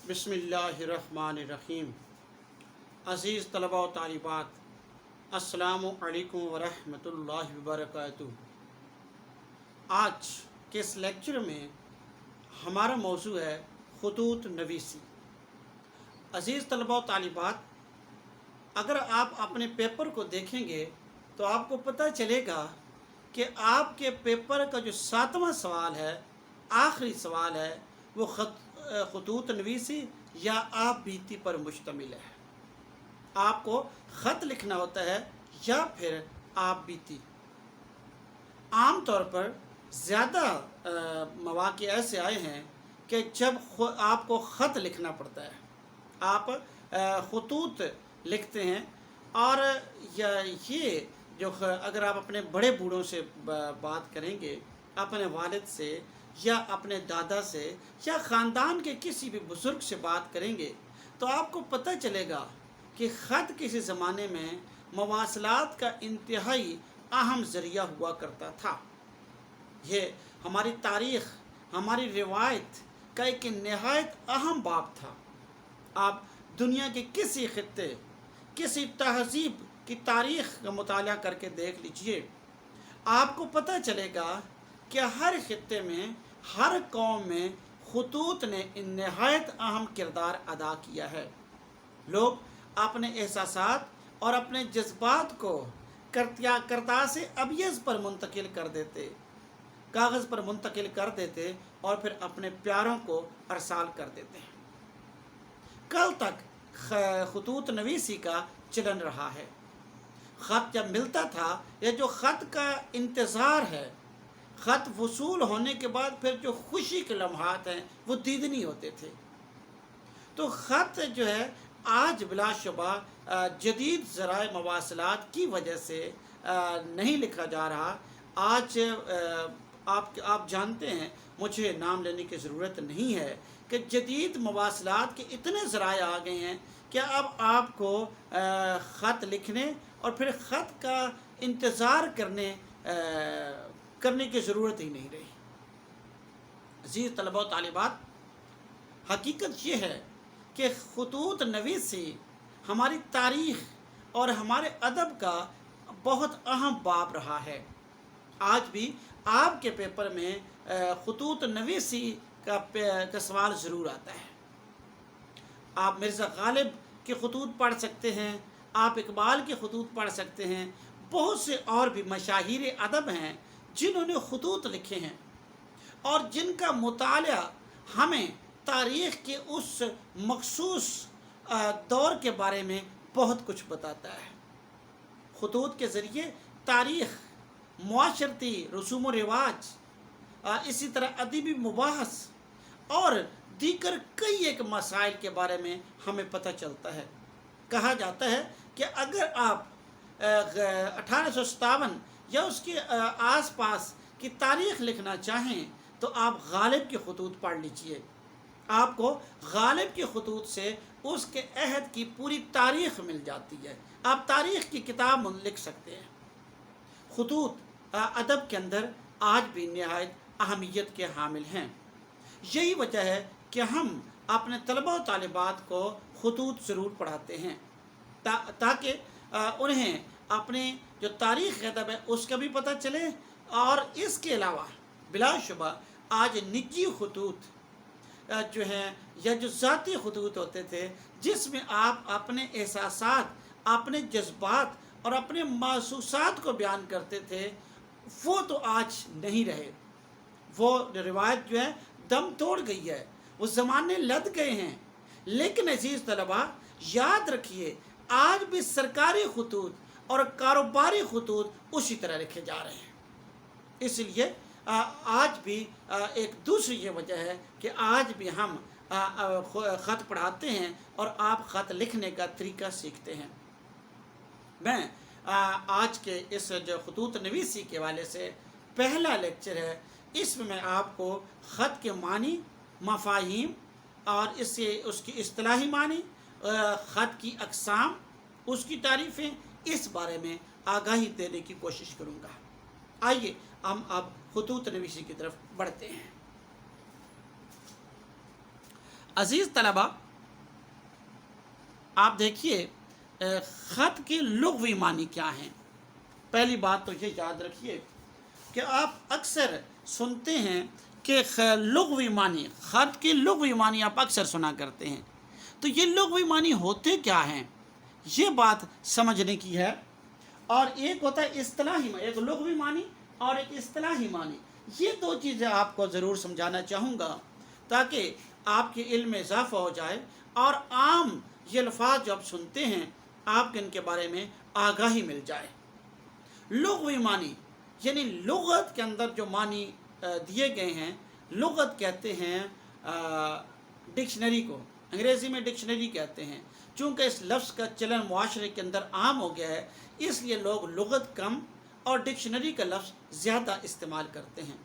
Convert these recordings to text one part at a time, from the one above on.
बिस्मिल्लाहिर्रहमानिर्रहीम। अज़ीज़ तलबा व तालिबात, अस्सलामु अलैकुम व रहमतुल्लाहि व बरकातुहू। आज के इस लेक्चर में हमारा मौजू है ख़ुतूत नवीसी। अज़ीज़ तलबा व तालिबात, अगर आप अपने पेपर को देखेंगे तो आपको पता चलेगा कि आपके पेपर का जो 7वां सवाल है, आखिरी सवाल है, वो ख़ुतूत नवीसी या आप बीती पर मुश्तमिल है। आपको ख़त लिखना होता है या फिर आप बीती। आम तौर पर ज़्यादा मौक़े ऐसे आए हैं कि जब आपको ख़त लिखना पड़ता है, आप ख़ुतूत लिखते हैं। और ये जो अगर आप अपने बड़े बूढ़ों से बात करेंगे, अपने वालिद से या अपने दादा से या ख़ानदान के किसी भी बुज़ुर्ग से बात करेंगे तो आपको पता चलेगा कि ख़त किसी ज़माने में मवासलात का इंतहाई अहम ज़रिया हुआ करता था। ये हमारी तारीख़, हमारी रिवायत का एक नहायत अहम बाब था। आप दुनिया के किसी ख़ित्ते, किसी तहज़ीब की तारीख़ का मुताला करके देख लीजिए, आपको पता चलेगा कि हर ख़ित्ते में, हर कौम में ख़ुतूत ने नहायत अहम किरदार अदा किया है। लोग अपने एहसासात और अपने जज्बात को करतासे अबियज़ पर मुंतकिल कर देते, कागज़ पर मुंतकिल कर देते और फिर अपने प्यारों को अरसाल कर देते हैं। कल तक ख़ुतूत नवीसी का चलन रहा है। ख़त जब मिलता था, या जो ख़त का इंतज़ार है, ख़त वसूल होने के बाद फिर जो खुशी के लम्हात हैं वो दीदनी होते थे। तो ख़त जो है आज बिलाशुबा जदीद ज़राए मवासलात की वजह से नहीं लिखा जा रहा। आज आप जानते हैं, मुझे नाम लेने की ज़रूरत नहीं है कि जदीद मवासलात के इतने ज़राए आ गए हैं कि अब आपको ख़त लिखने और फिर ख़त का इंतज़ार करने की ज़रूरत ही नहीं रही। अज़ीज़ तलबा व तालिबात, हकीकत ये है कि ख़ुतूत नवीसी हमारी तारीख़ और हमारे अदब का बहुत अहम बाब रहा है। आज भी आपके पेपर में ख़ुतूत नवीसी का सवाल ज़रूर आता है। आप मिर्ज़ा गालिब के ख़ुतूत पढ़ सकते हैं, आप इकबाल के ख़ुतूत पढ़ सकते हैं। बहुत से और भी मशाहिर अदब हैं जिन्होंने ख़ुतूत लिखे हैं और जिनका मुताला हमें तारीख़ के उस मखसूस दौर के बारे में बहुत कुछ बताता है। ख़ुतूत के ज़रिए तारीख़, मुआशरती रसूम व रिवाज, इसी तरह अदबी मुबाहस और दीगर कई एक मसाइल के बारे में हमें पता चलता है। कहा जाता है कि अगर आप 1857 या उसके आसपास की तारीख़ लिखना चाहें तो आप गालिब के ख़ुतूत पढ़ लीजिए। आपको गालिब के ख़ुतूत से उसके अहद की पूरी तारीख़ मिल जाती है। आप तारीख़ की किताब लिख सकते हैं। ख़ुतूत अदब के अंदर आज भी नहायत अहमियत के हामिल हैं। यही वजह है कि हम अपने तलबा व तालिबात को ख़ुतूत ज़रूर पढ़ाते हैं ताकि उन्हें अपने जो तारीख़ अदब है उसका भी पता चले। और इसके अलावा बिलाशुबा आज निजी ख़ुतूत जो हैं या जो ज़ाती ख़ुतूत होते थे, जिसमें आप अपने एहसासात, अपने जज्बात और अपने महसूसात को बयान करते थे, वो तो आज नहीं रहे। वो रिवायत जो है दम तोड़ गई है, वो ज़माने लद गए हैं। लेकिन अज़ीज़ तलबा, याद रखिए, आज भी सरकारी ख़ुतूत और कारोबारी ख़ुतूत उसी तरह लिखे जा रहे हैं। इसलिए आज भी एक दूसरी ये वजह है कि आज भी हम ख़त पढ़ाते हैं और आप ख़त लिखने का तरीका सीखते हैं। मैं आज के इस जो ख़ुतूत नवीसी के वाले से पहला लेक्चर है, इसमें मैं आपको ख़त के मानी, मफ़ाहीम और इससे उसकी इस्तिलाही मानी, ख़त की अक़साम, उसकी तारीफ़ें, इस बारे में आगाही देने की कोशिश करूँगा। आइए हम अब ख़ुतूत नवीसी की तरफ बढ़ते हैं। अजीज़ तलबा, आप देखिए ख़त के लुग़वी मानी क्या हैं। पहली बात तो ये याद रखिए कि आप अक्सर सुनते हैं कि लुग़वी मानी, ख़त के लुग़वी मानी आप अक्सर सुना करते हैं। तो ये लुग़वी मानी होते क्या हैं, ये बात समझने की है। और एक होता है इस्तिलाही, एक लुग़वी मानी और एक इस्तिलाही मानी। ये दो चीज़ें आपको ज़रूर समझाना चाहूँगा ताकि आपके इल्म में इजाफ़ा हो जाए और आम ये अल्फाज जो आप सुनते हैं आपके इनके बारे में आगाही मिल जाए। लुग़वी मानी यानी लुग़त के अंदर जो मानी दिए गए हैं, लुग़त कहते हैं डिक्शनरी को, अंग्रेज़ी में डिक्शनरी कहते हैं। चूँकि इस लफ्ज़ का चलन मुआशरे के अंदर आम हो गया है, इसलिए लोग लुग़त कम और डिक्शनरी का लफ्ज़ ज़्यादा इस्तेमाल करते हैं।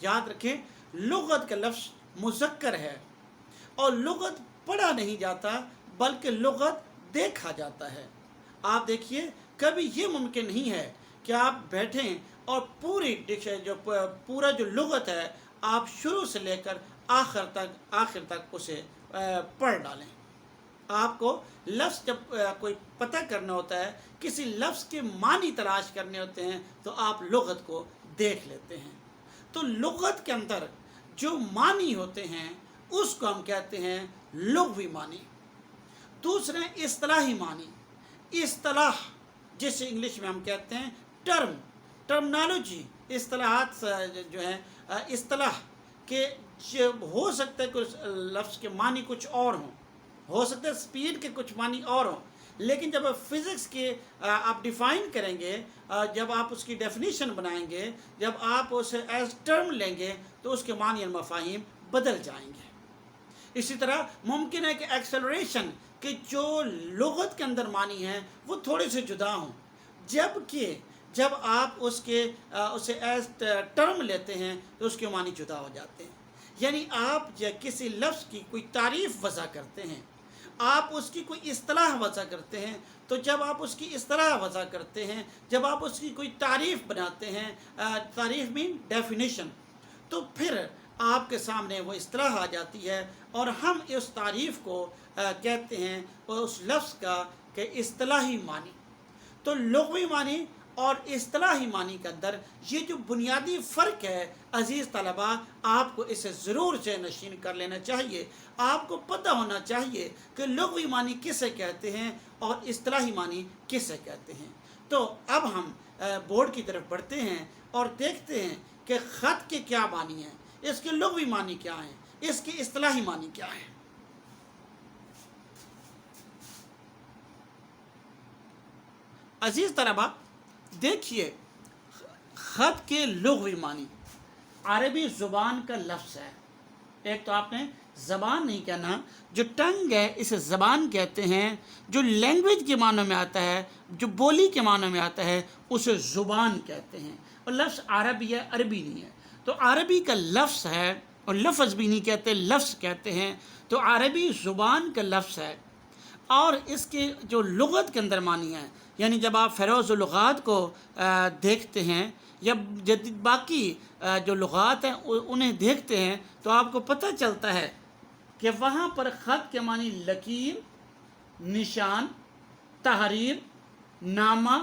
याद रखें, लुग़त का लफ्ज़ मुज़क्कर है और लुग़त पढ़ा नहीं जाता बल्कि लुग़त देखा जाता है। आप देखिए, कभी ये मुमकिन नहीं है कि आप बैठें और पूरी पूरा जो लुग़त है आप शुरू से लेकर आखिर तक उसे पढ़ डालें। आपको लफ्ज़ जब कोई पता करना होता है, किसी लफ्ज़ के मानी तलाश करने होते हैं, तो आप लुग़त को देख लेते हैं। तो लुग़त के अंदर जो मानी होते हैं उसको हम कहते हैं लुग़वी मानी। दूसरे इस्तिलाही मानी, इस्तिलाह जिसे इंग्लिश में हम कहते हैं टर्मिनोलॉजी, इस्तिलाहात जो हैं, इस्तिलाह के हो सकता है कुछ लफ्ज़ के मानी कुछ और हों, हो सकता है स्पीड के कुछ मानी और हों, लेकिन जब आप फिज़िक्स के आप डिफ़ाइन करेंगे, जब आप उसकी डेफिनेशन बनाएंगे, जब आप उसे एज टर्म लेंगे तो उसके मानी और मफ़ाहीम बदल जाएंगे। इसी तरह मुमकिन है कि एक्सेलरेशन के जो लुग़त के अंदर मानी हैं वो थोड़े से जुदा हों, जबकि जब आप उसे एज टर्म लेते हैं तो उसके मानी जुदा हो जाते हैं। यानी आप जब किसी लफ्ज़ की कोई तारीफ़ वज़ा करते हैं, आप उसकी कोई इस्तिलाह वज़ा करते हैं, तो जब आप उसकी इस्तिलाह वज़ा करते हैं, जब आप उसकी कोई तारीफ़ बनाते हैं, तारीफ़ मीन डेफिनेशन, तो फिर आपके सामने वो इस्तिलाह आ जाती है और हम उस तारीफ़ को कहते हैं उस लफ्ज़ का कि इस्तिलाही मानी। तो लुग़वी मानी और इस्तिलाही मानी के अंदर ये जो बुनियादी फ़र्क है अज़ीज़ तलबा, आपको इसे ज़रूर से नशीन कर लेना चाहिए। आपको पता होना चाहिए कि लुग़वी मानी किसे कहते हैं और इस्तिलाही मानी किसे कहते हैं। तो अब हम बोर्ड की तरफ बढ़ते हैं और देखते हैं कि ख़त के क्या मानी हैं, इसके लुग़वी मानी क्या हैं, इसकी इस्तिलाही मानी क्या है। अज़ीज़ तलबा, देखिए ख़त के लुग़वी मानी अरबी ज़ुबान का लफ्ज़ है। एक तो आपने ज़बान नहीं कहना, जो टंग है इसे ज़बान कहते हैं, जो लैंग्वेज के मानों में आता है, जो बोली के मानों में आता है उसे ज़ुबान कहते हैं। और लफ्ज़ अरबी है, अरबी नहीं है। तो अरबी का लफ्ज़ है और लफ्ज़ भी नहीं कहते, लफ्ज़ कहते हैं। तो अरबी ज़ुबान का लफ्ज़ है और इसके जो लुग़त के अंदर मानी है, यानी जब आप फ़हरिस्त लुग़ात को देखते हैं या बाकी जो लुग़ात हैं उन्हें देखते हैं तो आपको पता चलता है कि वहाँ पर ख़त के मानी लकीर, निशान, तहरीर, नामा,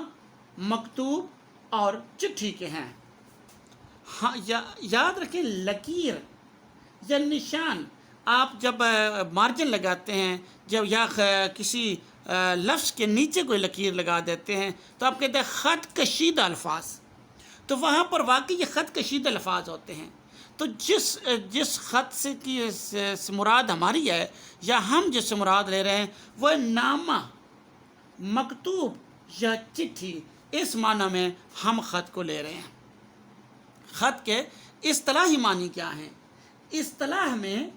मकतूब और चिट्ठी के हैं। हाँ, याद रखें, लकीर या निशान आप जब मार्जिन लगाते हैं, जब या किसी लफ्ज़ के नीचे कोई लकीर लगा देते हैं तो आप कहते हैं ख़त कशीदा अल्फाज, तो वहाँ पर वाकई ये ख़त कशीदा अल्फाज होते हैं। तो जिस ख़त से मुराद हमारी है या हम जिस मुराद ले रहे हैं वह नामा, मकतूब या चिट्ठी, इस माना में हम ख़त को ले रहे हैं। ख़त के इस्तिलाही मानी क्या हैं, इस्तिलाह में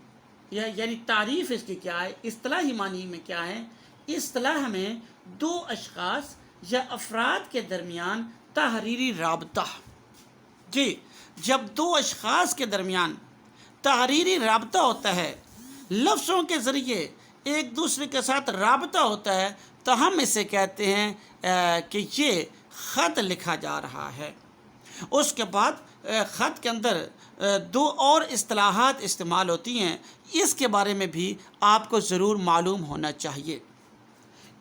यानी तारीफ़ इसकी क्या है, इस्तिलाही मानी में क्या है। इस्तिलाह में दो अशख़ास या अफराद के दरमियान तहरीरी राबता, जी जब दो अशख़ास के दरमियान तहरीरी राबता होता है, लफ्ज़ों के ज़रिए एक दूसरे के साथ राबता होता है, तो हम इसे कहते हैं कि ये ख़त लिखा जा रहा है। उसके बाद ख़त के अंदर दो और इस्तिलाहात इस्तेमाल होती हैं, इसके बारे में भी आपको ज़रूर मालूम होना चाहिए।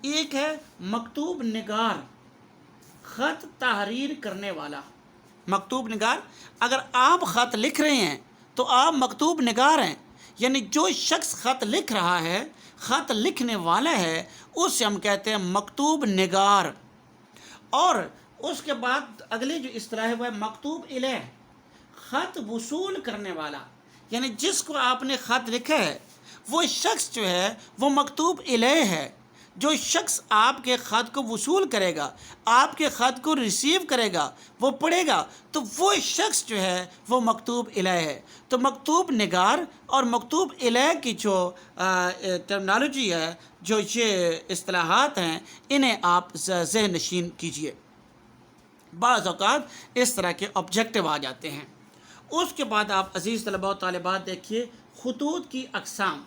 एक है मकतूब निगार, ख़त तहरीर करने वाला। मकतूब निगार, अगर आप ख़त लिख रहे हैं तो आप मकतूब निगार हैं, यानी जो शख्स ख़त लिख रहा है, ख़त लिखने वाला है, उससे हम कहते हैं मकतूब निगार। और उसके बाद अगली जो इस्तिलाह है वह मकतूब इलैह, ख़त वसूल करने वाला, यानी जिसको आपने ख़त लिखा है वो शख्स जो है वो मकतूब इलैह है। जो शख्स आपके ख़त को वसूल करेगा, आपके ख़त को रिसीव करेगा, वो पढ़ेगा, तो वो शख्स जो है वो मकतूब इलैह है। तो मकतूब निगार और मकतूब इलैह की जो टर्मिनोलॉजी है, जो ये इस्तिलाहात हैं, इन्हें आप ज़हन नशीन कीजिए। बाज़ औक़ात इस तरह के ऑब्जेक्टिव आ जाते हैं। उसके बाद आप अज़ीज़ तलबा व तालिबात देखिए ख़ुतूत की अक़साम।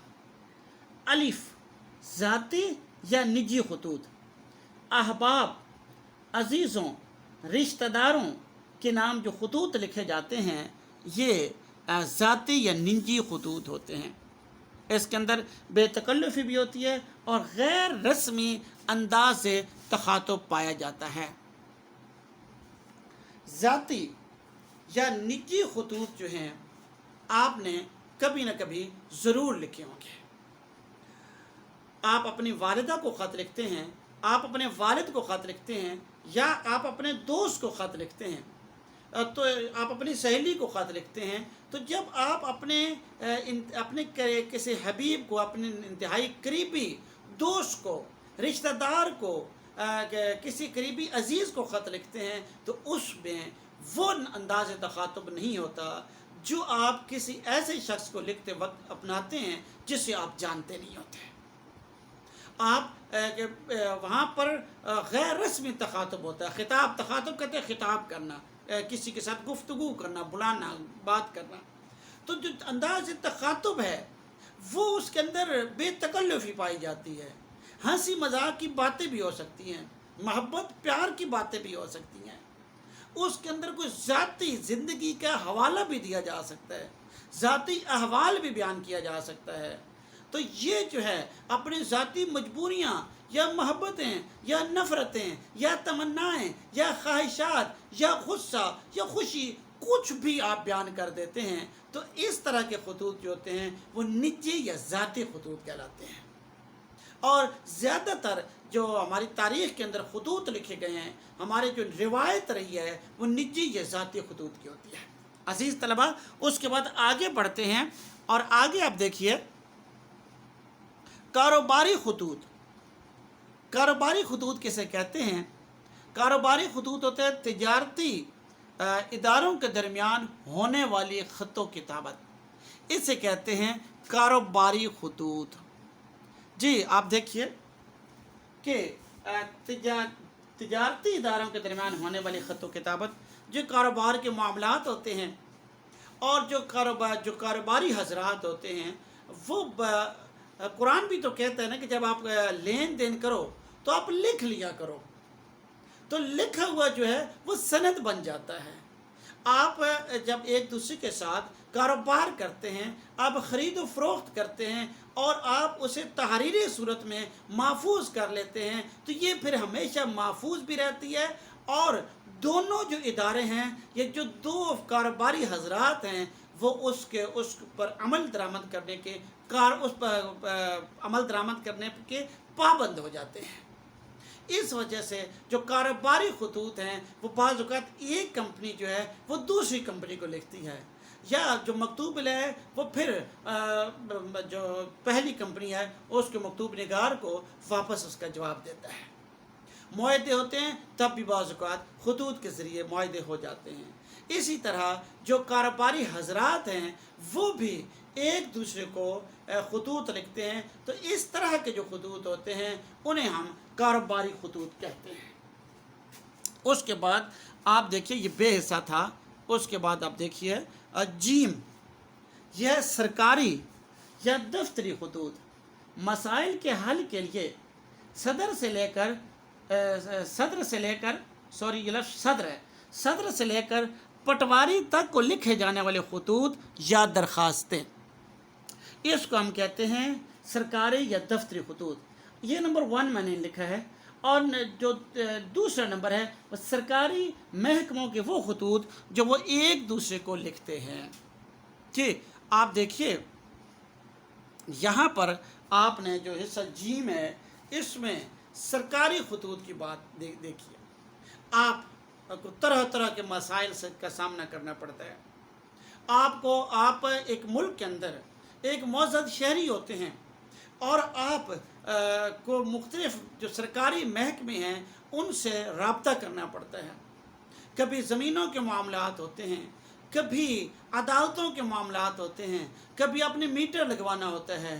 अलिफ़, ज़ाती या निजी ख़ुतूत। अहबाब, अज़ीज़ों, रिश्तेदारों के नाम जो ख़ुतूत लिखे जाते हैं, ये ज़ाती या निजी ख़ुतूत होते हैं। इसके अंदर बेतकल्लुफ़ी भी होती है और गैर रस्मी अंदाज से तख़ातुब पाया जाता है। ज़ाती या निजी ख़ुतूत जो हैं, आपने कभी न कभी ज़रूर लिखे होंगे। आप अपनी वालिदा को ख़त लिखते हैं, आप अपने वालिद को ख़त लिखते हैं, या आप अपने दोस्त को ख़त लिखते हैं, तो आप अपनी सहेली को ख़त लिखते हैं। तो जब आप अपने किसी हबीब को, अपने इंतहाई करीबी दोस्त को, रिश्तेदार को, किसी करीबी अज़ीज़ को ख़त लिखते हैं, तो उसमें वो अंदाज़ तख़ातुब नहीं होता जो आप किसी ऐसे शख्स को लिखते वक्त अपनाते हैं जिसे आप जानते नहीं होते। आप वहाँ पर गैर रस्मी तख़ातुब होता है। ख़िताब, तख़ातुब कहते हैं ख़िताब करना, किसी के साथ गुफ्तगू करना, बुलाना, बात करना। तो जो अंदाज़ तख़ातुब है वो उसके अंदर बेतकल्लुफ़ी पाई जाती है। हंसी मजाक की बातें भी हो सकती हैं, मोहब्बत प्यार की बातें भी हो सकती हैं। उसके अंदर कोई ज़ाती ज़िंदगी का हवाला भी दिया जा सकता है, ज़ाती अहवाल भी बयान किया जा सकता है। तो ये जो है अपनी ज़ाती मजबूरियाँ या मोहब्बतें या नफ़रतें या तमन्नाएँ या ख्वाहिशात या गुस्सा या खुशी, कुछ भी आप बयान कर देते हैं। तो इस तरह के ख़ुतूत जो होते हैं वो निजी या ज़ाती ख़ुतूत कहलाते हैं। और ज़्यादातर जो हमारी तारीख़ के अंदर ख़ुतूत लिखे गए हैं, हमारे जो रिवायत रही है, वो निजी या ज़ाती ख़ुतूत की होती है। अज़ीज़ तलबा, उसके बाद आगे बढ़ते हैं और आगे आप देखिए कारोबारी ख़ुतूत। कारोबारी ख़ुतूत किसे कहते हैं? कारोबारी ख़ुतूत होते हैं तिजारती इदारों के दरमियान होने वाली ख़तों किताबत, इसे कहते हैं कारोबारी ख़ुतूत। जी आप देखिए कि तिजारती इदारों के दरमियान होने वाली ख़तों किताबत जो कारोबार के मामलात होते हैं, और जो कारोबारी हजरात होते हैं, वो कुरान भी तो कहता है ना कि जब आप लेन देन करो तो आप लिख लिया करो। तो लिखा हुआ जो है वो सनद बन जाता है। आप जब एक दूसरे के साथ कारोबार करते हैं, आप ख़रीद व फ़रोख्त करते हैं और आप उसे तहरीरी सूरत में महफूज कर लेते हैं, तो ये फिर हमेशा महफूज भी रहती है। और दोनों जो इदारे हैं, ये जो दो कारोबारी हजरात हैं, वो उस पर अमल दरामद करने के अमल दरामद करने के पाबंद हो जाते हैं। इस वजह से जो कारोबारी ख़ुतूत हैं वो बाज़ औक़ात एक कंपनी जो है वो दूसरी कंपनी को लिखती है, या जो मकतूब है वो फिर जो पहली कंपनी है उसके मकतूब निगार को वापस उसका जवाब देता है। मुआहदे होते हैं तब भी बाज़ औक़ात ख़ुतूत के ज़रिए मुआहदे हो जाते हैं। इसी तरह जो कारोबारी हजरात हैं वो भी एक दूसरे को ख़ुतूत लिखते हैं। तो इस तरह के जो ख़ुतूत होते हैं उन्हें हम कारोबारी ख़ुतूत कहते हैं। उसके बाद आप देखिए ये बेहिस्सा था। उसके बाद आप देखिए जीम, यह सरकारी या दफ्तरी ख़ुतूत मसाइल के हल के लिए सदर से लेकर पटवारी तक को लिखे जाने वाले खतूत या दरखास्तें, इसको हम कहते हैं सरकारी या दफ्तरी खतूत। ये नंबर 1 मैंने लिखा है। और जो दूसरा नंबर है वो सरकारी महकमों के वो खतूत जो वो एक दूसरे को लिखते हैं। ठीक, आप देखिए यहाँ पर आपने जो हिस्सा जी में, इसमें सरकारी खतूत की बात देखिए। आपको तरह तरह के मसाइल से का सामना करना पड़ता है। आप एक मुल्क के अंदर एक मौजूद शहरी होते हैं और आप को मुख्तलिफ जो सरकारी महकमे हैं उनसे रब्ता करना पड़ता है। कभी ज़मीनों के मामलात होते हैं, कभी अदालतों के मामलात होते हैं, कभी अपने मीटर लगवाना होता है।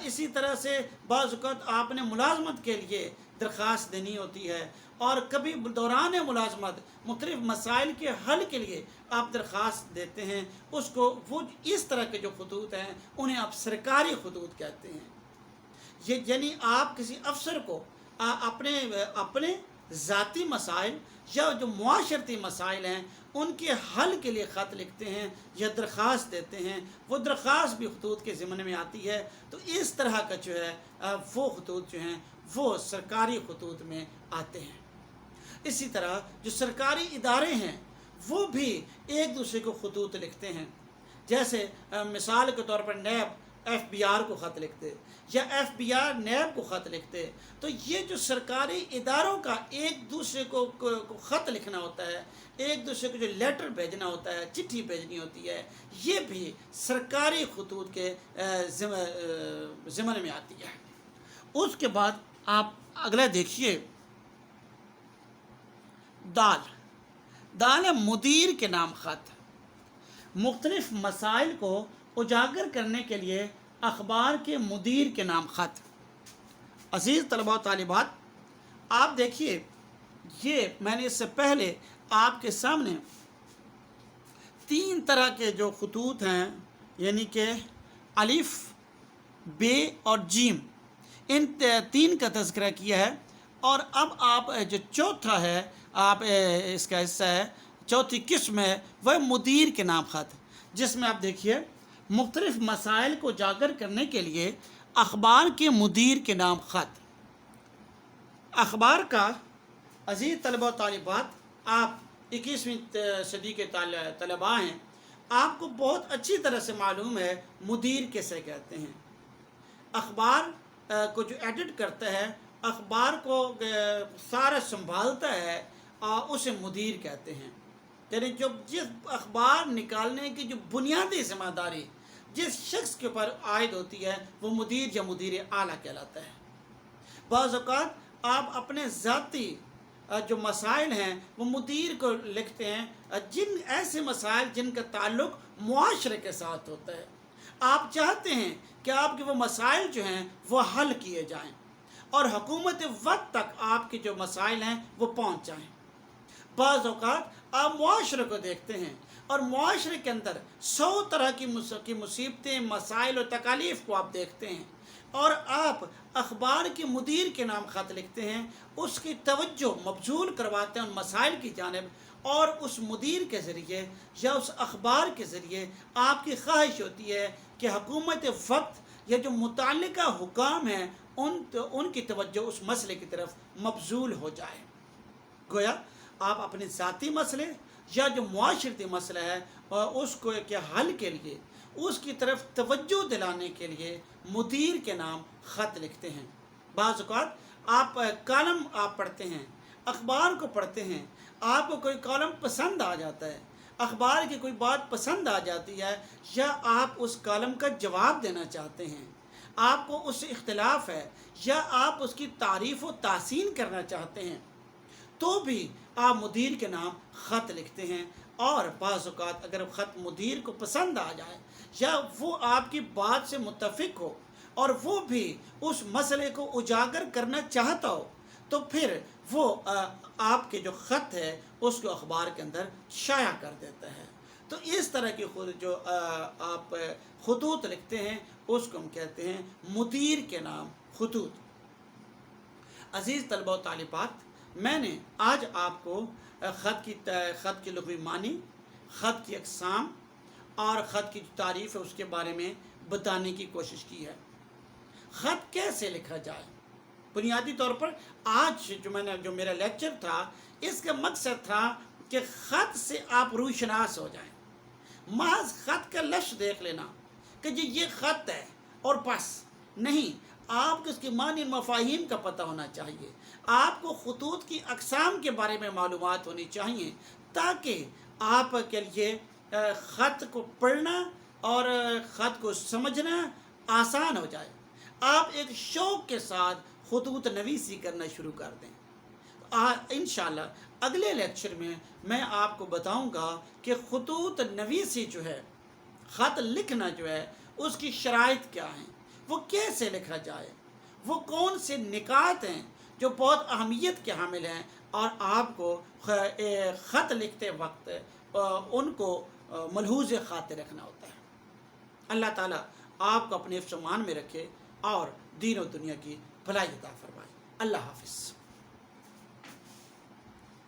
इसी तरह से बाज़ औक़ात आपने मुलाज़मत के लिए दरख्वास्त देनी होती है और कभी दौरान मुलाज़मत मुख्तलिफ मसाइल के हल के लिए आप दरख्वास्त देते हैं। उसको वो इस तरह के जो खतूत हैं उन्हें आप सरकारी खतूत कहते हैं। ये यानी आप किसी अफसर को अपने ज़ाती मसाइल या जो मुआशरती मसाइल हैं उनके हल के लिए ख़त लिखते हैं या दरख्वास्त देते हैं। वो दरख्वास्त भी खतूत के ज़िम्मे में आती है। तो इस तरह का जो है वो खतूत जो हैं वो सरकारी खतूत में आते हैं। इसी तरह जो सरकारी इदारे हैं वो भी एक दूसरे को खतूत लिखते हैं। जैसे मिसाल के तौर पर नैब FBR को ख़त लिखते या FBR नैब को ख़त लिखते। तो ये जो सरकारी इदारों का एक दूसरे को ख़त लिखना होता है, एक दूसरे को जो लेटर भेजना होता है, चिट्ठी भेजनी होती है, ये भी सरकारी खतूत के ज़िम्मे में आती है। उसके बाद आप अगला देखिए, दाल है मुदीर के नाम ख़त। मुख्तलिफ मसाइल को उजागर करने के लिए अखबार के मुदीर के नाम ख़त। अज़ीज़ तलबा व तालिबात, आप देखिए ये मैंने इससे पहले आपके सामने 3 तरह के जो खतूत हैं, यानी कि अलिफ, बे और जीम, इन 3 का तज़किरा किया है। और अब आप जो चौथा है आप इसका हिस्सा है, चौथी किस्म है वह मुदीर के नाम ख़त, जिसमें आप देखिए मुख्तलिफ मसाइल को उजागर करने के लिए अखबार के मुदीर के नाम ख़त। अखबार का अज़ीज़ तलबा व तालिबात, आप 21वीं सदी के तलबा हैं, आपको बहुत अच्छी तरह से मालूम है मुदीर कैसे कहते हैं। अखबार को जो एडिट करता है, अखबार को सारा संभालता है, उसे मुदीर कहते हैं। यानी जो जिस अखबार निकालने की जो बुनियादी ज़िम्मेदारी जिस शख्स के ऊपर आयद होती है वो मुदीर या मुदीर आला कहलाता है। बाज़ औक़ात आप अपने ज़ाती जो मसाइल हैं वो मुदीर को लिखते हैं, जिन ऐसे मसाइल जिनका ताल्लुक़ मुआशरे के साथ होता है। आप चाहते हैं कि आपके वो मसाइल जो हैं वो हल किए जाएँ और हुकूमत वक्त तक आपके जो मसाइल हैं वो पहुँच जाएँ। बाज़ औक़ात आप मुआशरे को देखते हैं और मुआशरे के अंदर 100 तरह की मुसीबतें, मसाइल और तकालीफ़ को आप देखते हैं और आप अखबार के मुदीर के नाम ख़त लिखते हैं। उसकी तवज्जो मबजूल करवाते हैं उन मसाइल की जानिब, और उस मुदीर के ज़रिए या उस अखबार के ज़रिए आपकी ख्वाहिश होती है कि हुकूमत वक्त या जो मुतल्लिका हुकाम हैं उनकी तवज्जो उस मसले की तरफ मबजूल हो जाए। गोया आप अपने ज़ाती मसले या जो मुआशरती मसला है उसको के हल के लिए उसकी तरफ तवज्जो दिलाने के लिए मुदीर के नाम ख़त लिखते हैं। बाज़ औक़ात आप कॉलम आप पढ़ते हैं, अखबार को पढ़ते हैं, आपको कोई कॉलम पसंद आ जाता है, अखबार की कोई बात पसंद आ जाती है या आप उस कॉलम का जवाब देना चाहते हैं, आपको उससे इख्तिलाफ़ है या आप उसकी तारीफ़ व तासीन करना चाहते हैं, तो भी आप मुदीर के नाम ख़त लिखते हैं। और बाज़ औक़ात अगर ख़त मुदीर को पसंद आ जाए या वो आपकी बात से मुत्तफ़िक हो और वो भी उस मसले को उजागर करना चाहता हो, तो फिर वो आपके जो ख़त है उसको अखबार के अंदर शाया कर देता है। तो इस तरह की जो आप खतूत लिखते हैं उसको हम कहते हैं मुदीर के नाम खतूत। अज़ीज़ तलबा व तालिबात, मैंने आज आपको ख़त की लुग़वी मानी خط کی اقسام اور خط کی جو تعریف ہے اس کے بارے میں بتانے کی کوشش کی ہے۔ خط کیسے لکھا جائے؟ بنیادی طور پر آج جو میرا لیکچر تھا، اس کا مقصد تھا کہ خط سے آپ روشناس ہو جائیں۔ محض خط کا لفظ دیکھ لینا کہ جی یہ خط ہے اور بس نہیں، آپ کو اس کے معنی مفاہیم کا پتہ ہونا چاہیے، آپ کو خطوط کی اقسام کے بارے میں معلومات ہونی چاہیے، تاکہ آپ کے لیے خط کو پڑھنا اور خط کو سمجھنا آسان ہو جائے، آپ ایک شوق کے ساتھ خطوط نویسی کرنا شروع کر دیں۔ انشاءاللہ اگلے لیکچر میں میں آپ کو بتاؤں گا کہ خطوط نویسی جو ہے، خط لکھنا جو ہے، اس کی شرائط کیا ہیں، وہ کیسے لکھا جائے، وہ کون سے نکات ہیں جو بہت اہمیت کے حامل ہیں، اور آپ کو خط لکھتے وقت ان کو ملحوظ خاطر رکھنا ہوتا ہے۔ اللہ تعالیٰ آپ کو اپنے حفظ و امان میں رکھے اور دین و دنیا کی بھلائی عطا فرمائے۔ اللہ حافظ۔